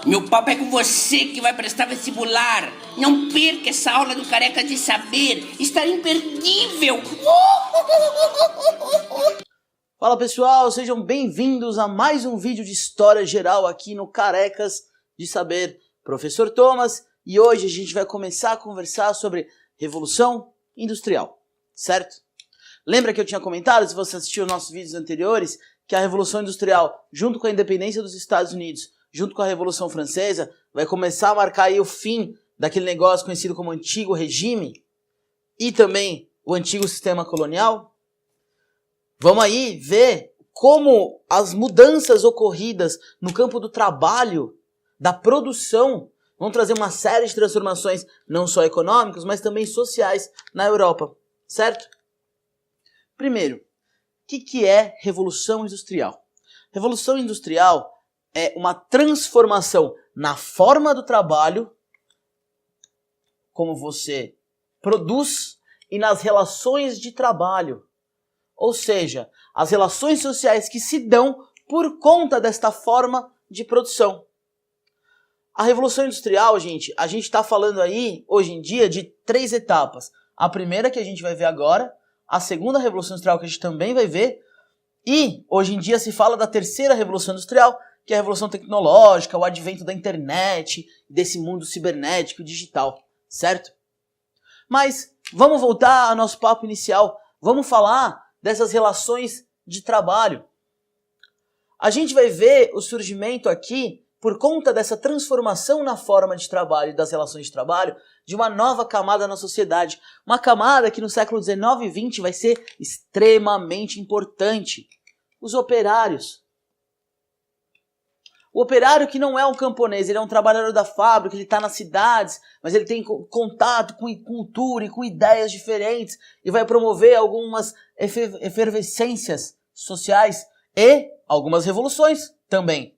Meu papo é com você que vai prestar vestibular. Não perca essa aula do Careca de Saber. Estará imperdível. Fala pessoal, sejam bem-vindos a mais um vídeo de História Geral aqui no Carecas de Saber. Professor Thomas, e hoje a gente vai começar a conversar sobre Revolução Industrial, certo? Lembra que eu tinha comentado, se você assistiu os nossos vídeos anteriores, que a Revolução Industrial, junto com a independência dos Estados Unidos, junto com a Revolução Francesa, vai começar a marcar aí o fim daquele negócio conhecido como Antigo Regime e também o Antigo Sistema Colonial? Vamos aí ver como as mudanças ocorridas no campo do trabalho, da produção, vão trazer uma série de transformações, não só econômicas, mas também sociais na Europa, certo? Primeiro, o que é Revolução Industrial? Revolução Industrial é uma transformação na forma do trabalho, como você produz, e nas relações de trabalho. Ou seja, as relações sociais que se dão por conta desta forma de produção. A Revolução Industrial, gente, a gente está falando aí, hoje em dia, de 3 etapas. A primeira que a gente vai ver agora, a segunda Revolução Industrial que a gente também vai ver, e hoje em dia se fala da terceira Revolução Industrial, que é a Revolução Tecnológica, o advento da internet, desse mundo cibernético e digital, certo? Mas vamos voltar ao nosso papo inicial, vamos falar dessas relações de trabalho. A gente vai ver o surgimento aqui, por conta dessa transformação na forma de trabalho e das relações de trabalho, de uma nova camada na sociedade. Uma camada que no século XIX e XX vai ser extremamente importante. Os operários. O operário que não é um camponês, ele é um trabalhador da fábrica, ele está nas cidades, mas ele tem contato com cultura e com ideias diferentes e vai promover algumas efervescências sociais e algumas revoluções também.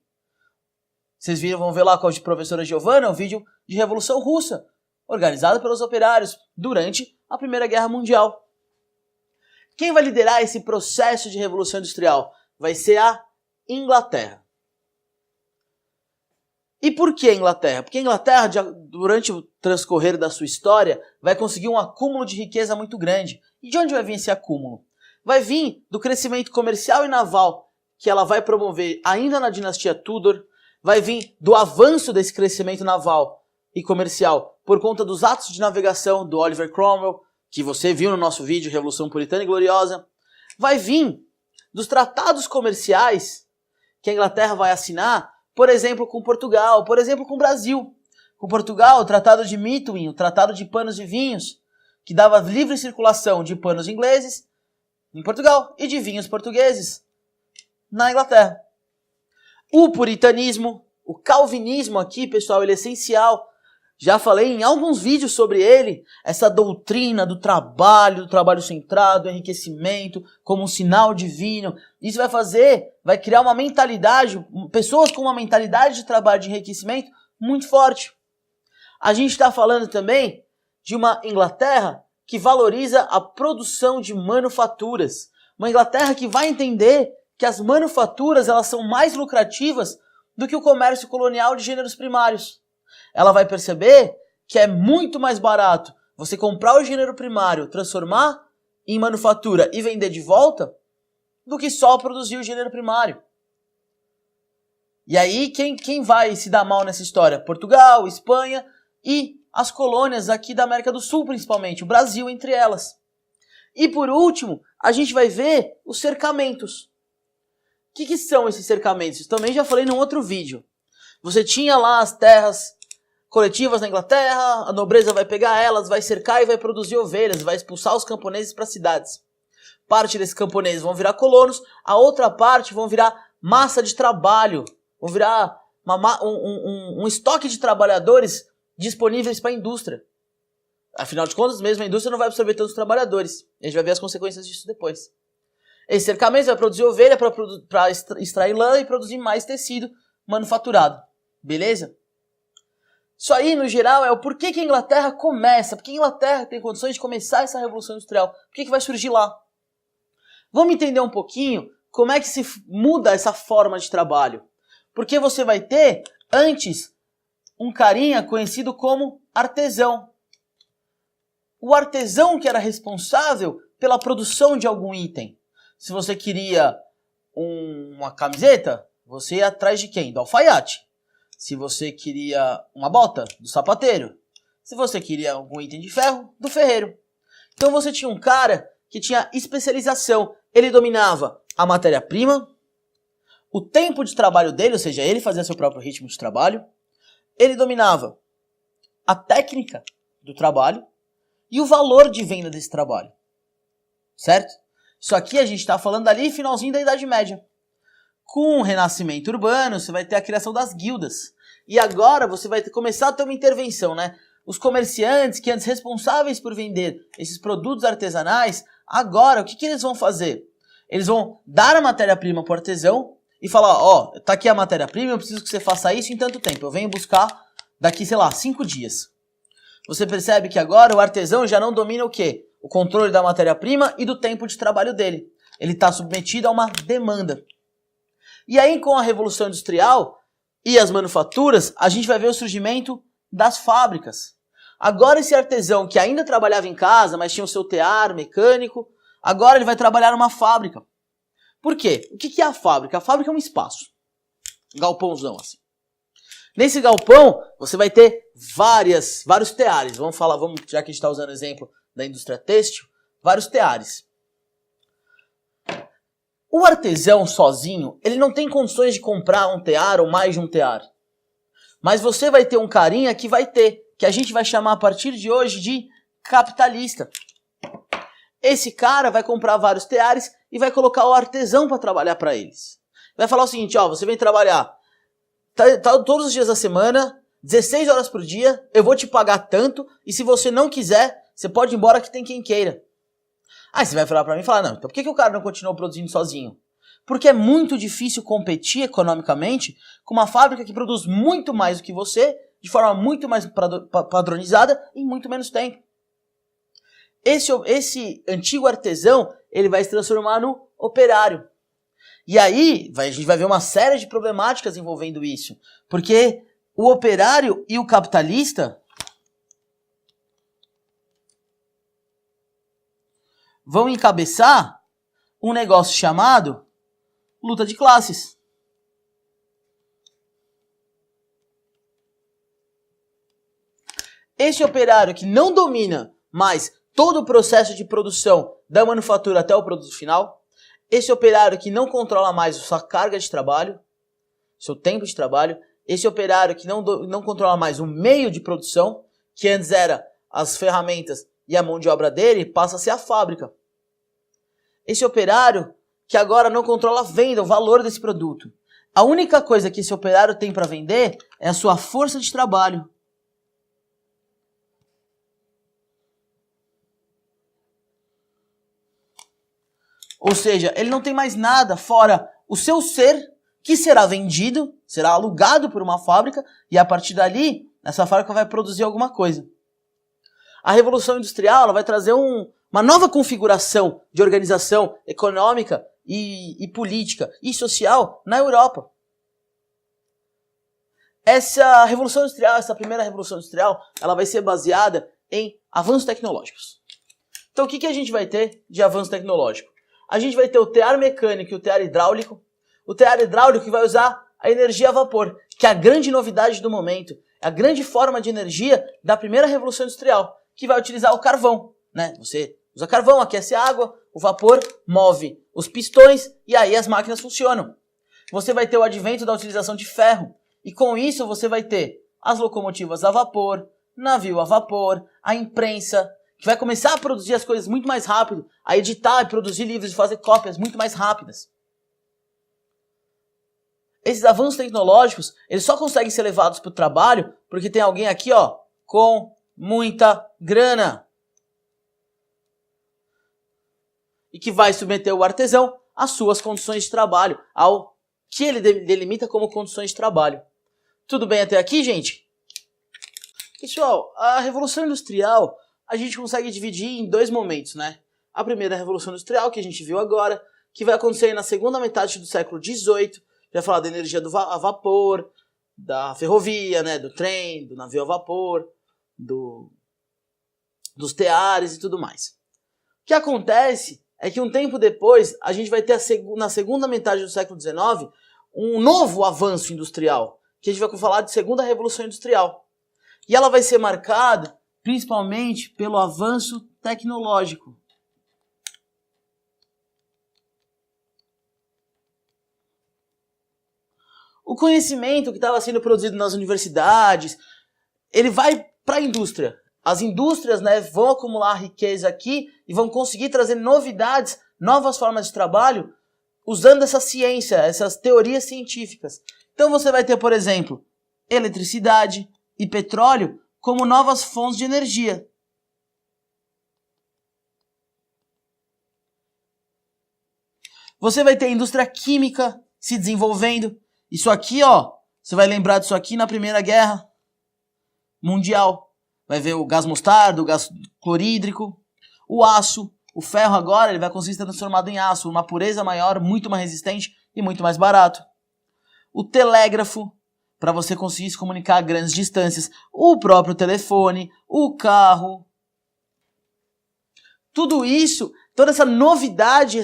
Vocês vão ver lá com a professora Giovanna um vídeo de Revolução Russa, organizado pelos operários durante a Primeira Guerra Mundial. Quem vai liderar esse processo de Revolução Industrial? Vai ser a Inglaterra. E por que a Inglaterra? Porque a Inglaterra, durante o transcorrer da sua história, vai conseguir um acúmulo de riqueza muito grande. E de onde vai vir esse acúmulo? Vai vir do crescimento comercial e naval que ela vai promover ainda na dinastia Tudor, vai vir do avanço desse crescimento naval e comercial por conta dos atos de navegação do Oliver Cromwell, que você viu no nosso vídeo Revolução Puritana e Gloriosa, vai vir dos tratados comerciais que a Inglaterra vai assinar, por exemplo, com Portugal, por exemplo, com o Brasil. Com Portugal, o Tratado de Methuen, o Tratado de Panos e Vinhos, que dava livre circulação de panos ingleses em Portugal e de vinhos portugueses na Inglaterra. O puritanismo, o calvinismo aqui, pessoal, ele é essencial. Já falei em alguns vídeos sobre ele, essa doutrina do trabalho centrado, do enriquecimento, como um sinal divino. Isso vai criar uma mentalidade, pessoas com uma mentalidade de trabalho, de enriquecimento muito forte. A gente está falando também de uma Inglaterra que valoriza a produção de manufaturas. Uma Inglaterra que vai entender que as manufaturas elas são mais lucrativas do que o comércio colonial de gêneros primários. Ela vai perceber que é muito mais barato você comprar o gênero primário, transformar em manufatura e vender de volta, do que só produzir o gênero primário. E aí, quem vai se dar mal nessa história? Portugal, Espanha e as colônias aqui da América do Sul, principalmente, o Brasil entre elas. E por último, a gente vai ver os cercamentos. O que são esses cercamentos? Também já falei num outro vídeo. Você tinha lá as terras coletivas na Inglaterra, a nobreza vai pegar elas, vai cercar e vai produzir ovelhas, vai expulsar os camponeses para as cidades. Parte desses camponeses vão virar colonos, a outra parte vão virar massa de trabalho, vão virar um estoque de trabalhadores disponíveis para a indústria. Afinal de contas, mesmo a indústria não vai absorver tantos trabalhadores. A gente vai ver as consequências disso depois. Esse cercamento vai produzir ovelha para extrair lã e produzir mais tecido manufaturado. Beleza? Isso aí, no geral, é o porquê que a Inglaterra começa. Porque a Inglaterra tem condições de começar essa Revolução Industrial. Por que vai surgir lá? Vamos entender um pouquinho como é que se muda essa forma de trabalho. Porque você vai ter, antes, um carinha conhecido como artesão. O artesão que era responsável pela produção de algum item. Se você queria uma camiseta, você ia atrás de quem? Do alfaiate. Se você queria uma bota, do sapateiro. Se você queria algum item de ferro, do ferreiro. Então você tinha um cara que tinha especialização. Ele dominava a matéria-prima, o tempo de trabalho dele, ou seja, ele fazia seu próprio ritmo de trabalho. Ele dominava a técnica do trabalho e o valor de venda desse trabalho. Certo? Isso aqui a gente está falando ali finalzinho da Idade Média. Com o renascimento urbano, você vai ter a criação das guildas. E agora você vai começar a ter uma intervenção, né? Os comerciantes que antes responsáveis por vender esses produtos artesanais, agora o que eles vão fazer? Eles vão dar a matéria-prima para o artesão e falar, ó, tá aqui a matéria-prima, eu preciso que você faça isso em tanto tempo. Eu venho buscar daqui, sei lá, 5 dias. Você percebe que agora o artesão já não domina o quê? O controle da matéria-prima e do tempo de trabalho dele. Ele está submetido a uma demanda. E aí, com a Revolução Industrial e as manufaturas, a gente vai ver o surgimento das fábricas. Agora esse artesão que ainda trabalhava em casa, mas tinha o seu tear mecânico, agora ele vai trabalhar numa fábrica. Por quê? O que é a fábrica? A fábrica é um espaço. Um galpãozão assim. Nesse galpão, você vai ter vários teares. Já que a gente está usando o exemplo da indústria têxtil, vários teares. O artesão sozinho, ele não tem condições de comprar um tear ou mais de um tear. Mas você vai ter um carinha que vai ter, que a gente vai chamar a partir de hoje de capitalista. Esse cara vai comprar vários teares e vai colocar o artesão para trabalhar para eles. Vai falar o seguinte, ó, você vem trabalhar todos os dias da semana, 16 horas por dia, eu vou te pagar tanto, e se você não quiser, você pode ir embora que tem quem queira. Aí você vai falar pra mim e falar, não, então por que o cara não continuou produzindo sozinho? Porque é muito difícil competir economicamente com uma fábrica que produz muito mais do que você, de forma muito mais padronizada, em muito menos tempo. Esse antigo artesão, ele vai se transformar no operário. E aí, a gente vai ver uma série de problemáticas envolvendo isso. Porque o operário e o capitalista vão encabeçar um negócio chamado luta de classes. Esse operário que não domina mais todo o processo de produção da manufatura até o produto final, esse operário que não controla mais a sua carga de trabalho, seu tempo de trabalho, esse operário que não controla mais o meio de produção, que antes era as ferramentas e a mão de obra dele, passa a ser a fábrica. Esse operário que agora não controla a venda, o valor desse produto. A única coisa que esse operário tem para vender é a sua força de trabalho. Ou seja, ele não tem mais nada fora o seu ser, que será vendido, será alugado por uma fábrica, e a partir dali, essa fábrica vai produzir alguma coisa. A Revolução Industrial ela vai trazer uma nova configuração de organização econômica e política e social na Europa. Essa Revolução Industrial, essa primeira Revolução Industrial, ela vai ser baseada em avanços tecnológicos. Então o que a gente vai ter de avanço tecnológico? A gente vai ter o tear mecânico e o tear hidráulico. O tear hidráulico que vai usar a energia a vapor, que é a grande novidade do momento. É a grande forma de energia da primeira Revolução Industrial, que vai utilizar o carvão, né? Você usa carvão, aquece a água, o vapor move os pistões e aí as máquinas funcionam. Você vai ter o advento da utilização de ferro. E com isso você vai ter as locomotivas a vapor, navio a vapor, a imprensa, que vai começar a produzir as coisas muito mais rápido, a editar e produzir livros e fazer cópias muito mais rápidas. Esses avanços tecnológicos, eles só conseguem ser levados para o trabalho porque tem alguém aqui, ó, com muita grana. E que vai submeter o artesão às suas condições de trabalho, ao que ele delimita como condições de trabalho. Tudo bem até aqui, gente? Pessoal, a Revolução Industrial a gente consegue dividir em 2 momentos, né? A primeira Revolução Industrial, que a gente viu agora, que vai acontecer na segunda metade do século XVIII, vai falar da energia a vapor, da ferrovia, né, do trem, do navio a vapor, dos teares e tudo mais. O que acontece é que um tempo depois, a gente vai ter na segunda metade do século XIX, um novo avanço industrial, que a gente vai falar de segunda revolução industrial. E ela vai ser marcada principalmente pelo avanço tecnológico. O conhecimento que estava sendo produzido nas universidades, ele vai para a indústria. As indústrias, né, vão acumular riqueza aqui e vão conseguir trazer novidades, novas formas de trabalho, usando essa ciência, essas teorias científicas. Então você vai ter, por exemplo, eletricidade e petróleo como novas fontes de energia. Você vai ter a indústria química se desenvolvendo. Isso aqui, ó, você vai lembrar disso aqui na Primeira Guerra Mundial. Vai ver o gás mostarda, o gás clorídrico, o aço, o ferro agora, ele vai conseguir ser transformado em aço, uma pureza maior, muito mais resistente e muito mais barato. O telégrafo, para você conseguir se comunicar a grandes distâncias. O próprio telefone, o carro. Tudo isso, toda essa novidade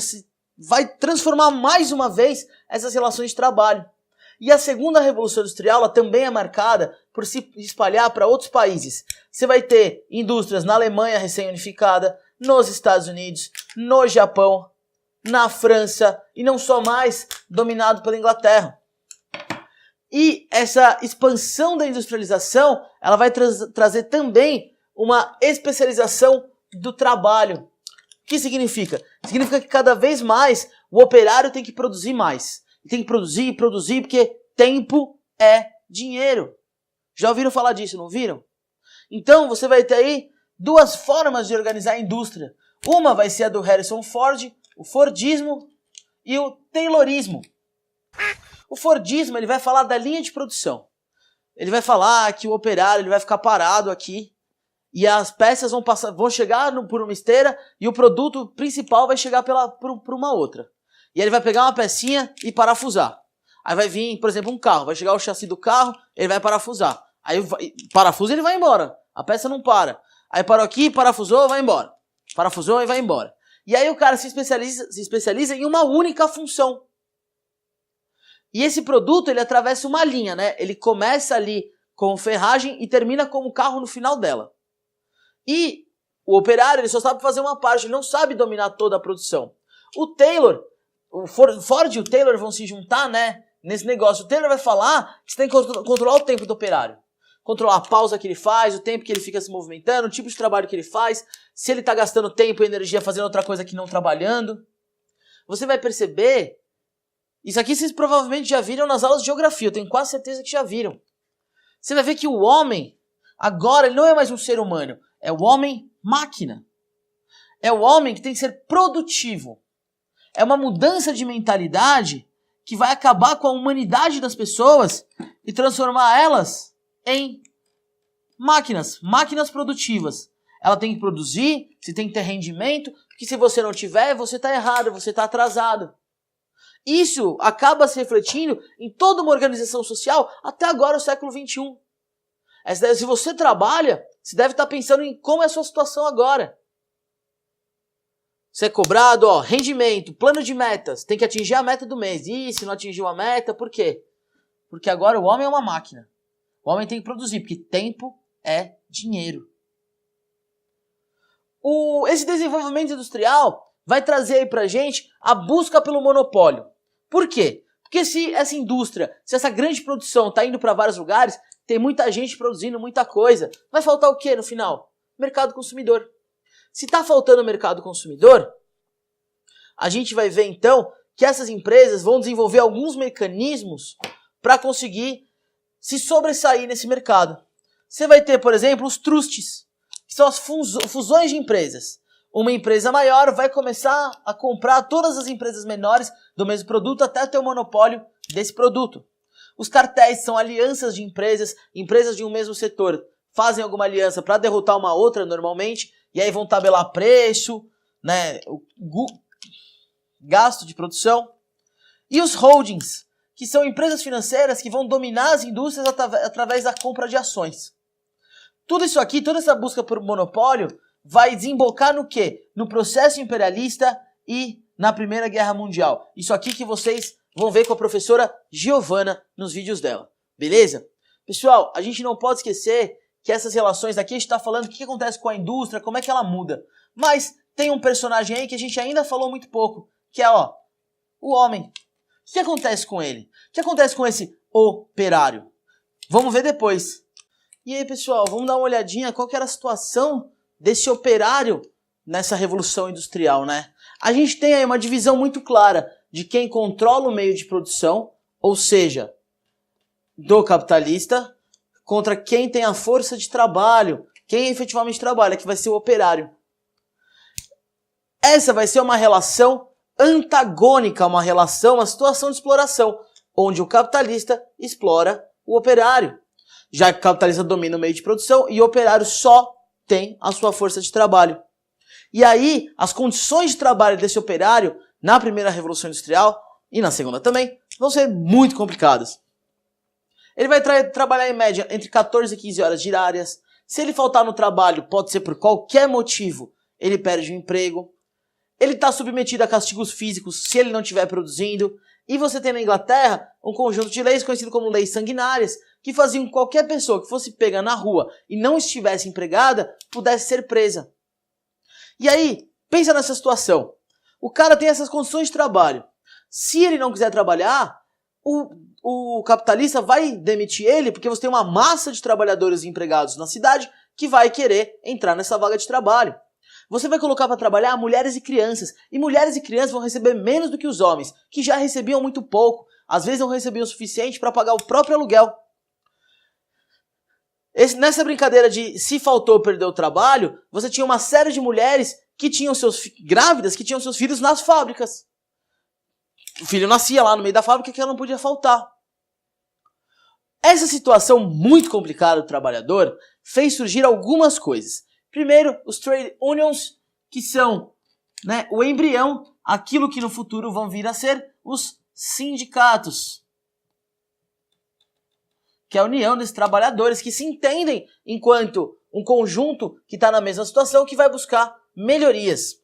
vai transformar mais uma vez essas relações de trabalho. E a segunda revolução industrial ela também é marcada por se espalhar para outros países. Você vai ter indústrias na Alemanha recém-unificada, nos Estados Unidos, no Japão, na França e não só mais dominado pela Inglaterra. E essa expansão da industrialização ela vai trazer também uma especialização do trabalho. O que significa? Significa que cada vez mais o operário tem que produzir mais. Tem que produzir e produzir, porque tempo é dinheiro. Já ouviram falar disso, não viram? Então você vai ter aí duas formas de organizar a indústria. Uma vai ser a do Harrison Ford, o Fordismo e o Taylorismo. O Fordismo ele vai falar da linha de produção. Ele vai falar que o operário ele vai ficar parado aqui e as peças vão chegar por uma esteira e o produto principal vai chegar por uma outra. E ele vai pegar uma pecinha e parafusar. Aí vai vir, por exemplo, um carro. Vai chegar o chassi do carro, ele vai parafusar. Aí parafusa ele vai embora. A peça não para. Aí parou aqui, parafusou, vai embora. Parafusou e vai embora. E aí o cara se especializa em uma única função. E esse produto, ele atravessa uma linha, né? Ele começa ali com ferragem e termina como carro no final dela. E o operário, ele só sabe fazer uma parte, ele não sabe dominar toda a produção. O Ford e o Taylor vão se juntar, né, nesse negócio. O Taylor vai falar que você tem que controlar o tempo do operário. Controlar a pausa que ele faz, o tempo que ele fica se movimentando, o tipo de trabalho que ele faz, se ele está gastando tempo e energia fazendo outra coisa que não trabalhando. Você vai perceber, isso aqui vocês provavelmente já viram nas aulas de geografia, eu tenho quase certeza que já viram. Você vai ver que o homem, agora, ele não é mais um ser humano, é o homem-máquina. É o homem que tem que ser produtivo. É uma mudança de mentalidade que vai acabar com a humanidade das pessoas e transformar elas em máquinas produtivas. Ela tem que produzir, você tem que ter rendimento, porque se você não tiver, você está errado, você está atrasado. Isso acaba se refletindo em toda uma organização social até agora, o século XXI. Se você trabalha, você deve estar pensando em como é a sua situação agora. Você é cobrado, ó, rendimento, plano de metas, tem que atingir a meta do mês. E se não atingiu a meta, por quê? Porque agora o homem é uma máquina. O homem tem que produzir, porque tempo é dinheiro. Esse desenvolvimento industrial vai trazer aí pra gente a busca pelo monopólio. Por quê? Porque se essa indústria, se essa grande produção está indo para vários lugares, tem muita gente produzindo muita coisa. Vai faltar o quê no final? Mercado consumidor. Se está faltando mercado consumidor, a gente vai ver então que essas empresas vão desenvolver alguns mecanismos para conseguir se sobressair nesse mercado. Você vai ter, por exemplo, os trusts, que são as fusões de empresas. Uma empresa maior vai começar a comprar todas as empresas menores do mesmo produto até ter o monopólio desse produto. Os cartéis são alianças de empresas de um mesmo setor. Fazem alguma aliança para derrotar uma outra normalmente, e aí vão tabelar preço, né, o gasto de produção. E os holdings, que são empresas financeiras que vão dominar as indústrias através da compra de ações. Tudo isso aqui, toda essa busca por monopólio, vai desembocar no quê? No processo imperialista e na Primeira Guerra Mundial. Isso aqui que vocês vão ver com a professora Giovana nos vídeos dela. Beleza? Pessoal, a gente não pode esquecer que essas relações aqui, a gente está falando o que acontece com a indústria, como é que ela muda. Mas tem um personagem aí que a gente ainda falou muito pouco, que é, ó, o homem. O que acontece com ele? O que acontece com esse operário? Vamos ver depois. E aí, pessoal, vamos dar uma olhadinha qual que era a situação desse operário nessa Revolução Industrial, né? A gente tem aí uma divisão muito clara de quem controla o meio de produção, ou seja, do capitalista, contra quem tem a força de trabalho, quem efetivamente trabalha, que vai ser o operário. Essa vai ser uma relação antagônica, uma situação de exploração, onde o capitalista explora o operário, já que o capitalista domina o meio de produção e o operário só tem a sua força de trabalho. E aí, as condições de trabalho desse operário, na primeira Revolução Industrial, e na segunda também, vão ser muito complicadas. Ele vai trabalhar em média entre 14 e 15 horas diárias. Se ele faltar no trabalho, pode ser por qualquer motivo, ele perde o emprego. Ele está submetido a castigos físicos se ele não estiver produzindo. E você tem na Inglaterra um conjunto de leis conhecido como leis sanguinárias, que faziam que qualquer pessoa que fosse pega na rua e não estivesse empregada, pudesse ser presa. E aí, pensa nessa situação. O cara tem essas condições de trabalho. Se ele não quiser trabalhar, o capitalista vai demitir ele porque você tem uma massa de trabalhadores empregados na cidade que vai querer entrar nessa vaga de trabalho. Você vai colocar para trabalhar mulheres e crianças. E mulheres e crianças vão receber menos do que os homens, que já recebiam muito pouco. Às vezes não recebiam o suficiente para pagar o próprio aluguel. Nessa brincadeira de se faltou, perdeu o trabalho, você tinha uma série de mulheres que tinham grávidas, que tinham seus filhos nas fábricas. O filho nascia lá no meio da fábrica que ela não podia faltar. Essa situação muito complicada do trabalhador fez surgir algumas coisas. Primeiro, os trade unions, que são, né, o embrião, aquilo que no futuro vão vir a ser os sindicatos. Que é a união desses trabalhadores que se entendem enquanto um conjunto que está na mesma situação que vai buscar melhorias.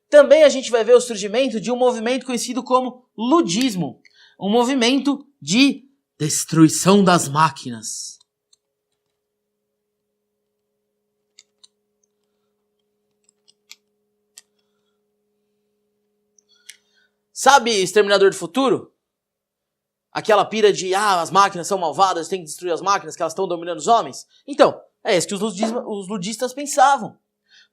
Também a gente vai ver o surgimento de um movimento conhecido como ludismo, um movimento de destruição das máquinas. Sabe Exterminador do Futuro? Aquela pira de, as máquinas são malvadas, tem que destruir as máquinas, que elas estão dominando os homens. Então, é isso que os ludistas pensavam.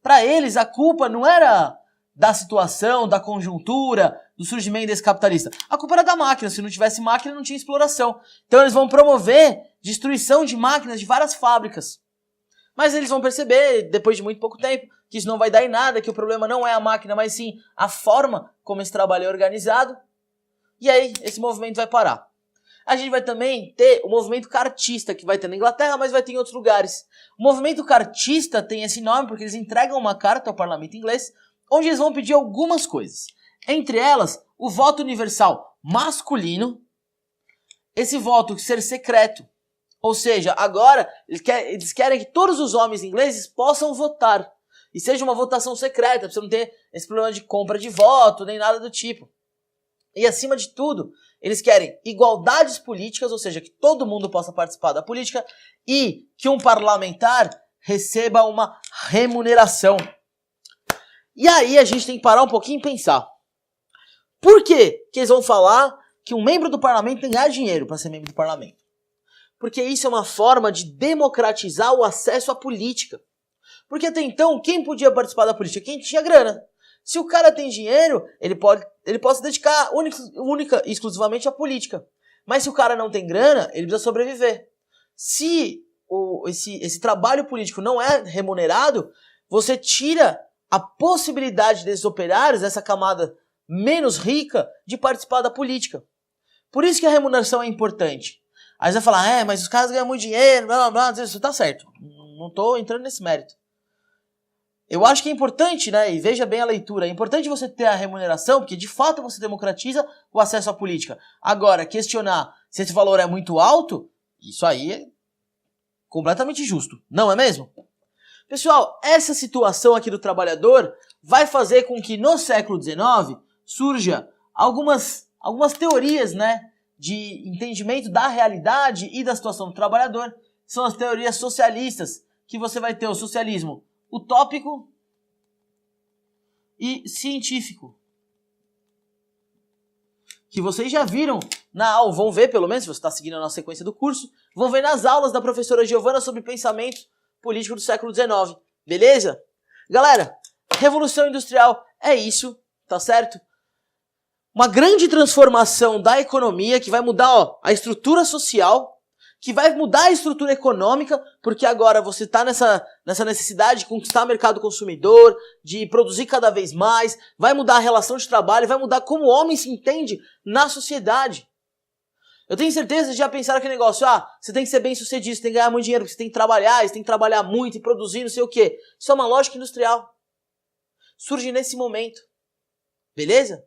Para eles, a culpa não era da situação, da conjuntura, do surgimento desse capitalista. A culpa era da máquina. Se não tivesse máquina, não tinha exploração. Então eles vão promover destruição de máquinas de várias fábricas. Mas eles vão perceber, depois de muito pouco tempo, que isso não vai dar em nada, que o problema não é a máquina, mas sim a forma como esse trabalho é organizado. E aí, esse movimento vai parar. A gente vai também ter o movimento cartista, que vai ter na Inglaterra, mas vai ter em outros lugares. O movimento cartista tem esse nome porque eles entregam uma carta ao parlamento inglês, onde eles vão pedir algumas coisas. Entre elas, o voto universal masculino, esse voto ser secreto. Ou seja, agora eles querem que todos os homens ingleses possam votar. E seja uma votação secreta, para você não ter esse problema de compra de voto, nem nada do tipo. E acima de tudo, eles querem igualdades políticas, ou seja, que todo mundo possa participar da política e que um parlamentar receba uma remuneração. E aí a gente tem que parar um pouquinho e pensar. Por que eles vão falar que um membro do parlamento tem que ganhar dinheiro para ser membro do parlamento? Porque isso é uma forma de democratizar o acesso à política. Porque até então, quem podia participar da política? Quem tinha grana. Se o cara tem dinheiro, ele pode se dedicar única e exclusivamente à política. Mas se o cara não tem grana, ele precisa sobreviver. Se esse trabalho político não é remunerado, você tira a possibilidade desses operários, dessa camada menos rica, de participar da política. Por isso que a remuneração é importante. Aí você vai falar, mas os caras ganham muito dinheiro, blá blá blá, isso tá certo. Não tô entrando nesse mérito. Eu acho que é importante, né, e veja bem a leitura, é importante você ter a remuneração, porque de fato você democratiza o acesso à política. Agora, questionar se esse valor é muito alto, isso aí é completamente justo, não é mesmo? Pessoal, essa situação aqui do trabalhador vai fazer com que no século XIX surja algumas teorias, né, de entendimento da realidade e da situação do trabalhador. São as teorias socialistas, que você vai ter o socialismo utópico e científico, que vocês já viram na aula, vão ver pelo menos, se você está seguindo a nossa sequência do curso, vão ver nas aulas da professora Giovana sobre pensamento político do século XIX, beleza? Galera, Revolução Industrial é isso, tá certo? Uma grande transformação da economia que vai mudar a estrutura social, que vai mudar a estrutura econômica, porque agora você está nessa necessidade de conquistar o mercado consumidor, de produzir cada vez mais, vai mudar a relação de trabalho, vai mudar como o homem se entende na sociedade. Eu tenho certeza de já pensar aquele negócio, você tem que ser bem sucedido, você tem que ganhar muito dinheiro, você tem que trabalhar, você tem que trabalhar muito e produzir não sei o quê. Isso é uma lógica industrial. Surge nesse momento. Beleza?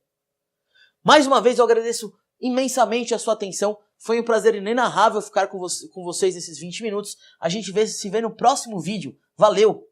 Mais uma vez eu agradeço imensamente a sua atenção. Foi um prazer inenarrável ficar com vocês nesses 20 minutos. A gente se vê no próximo vídeo. Valeu!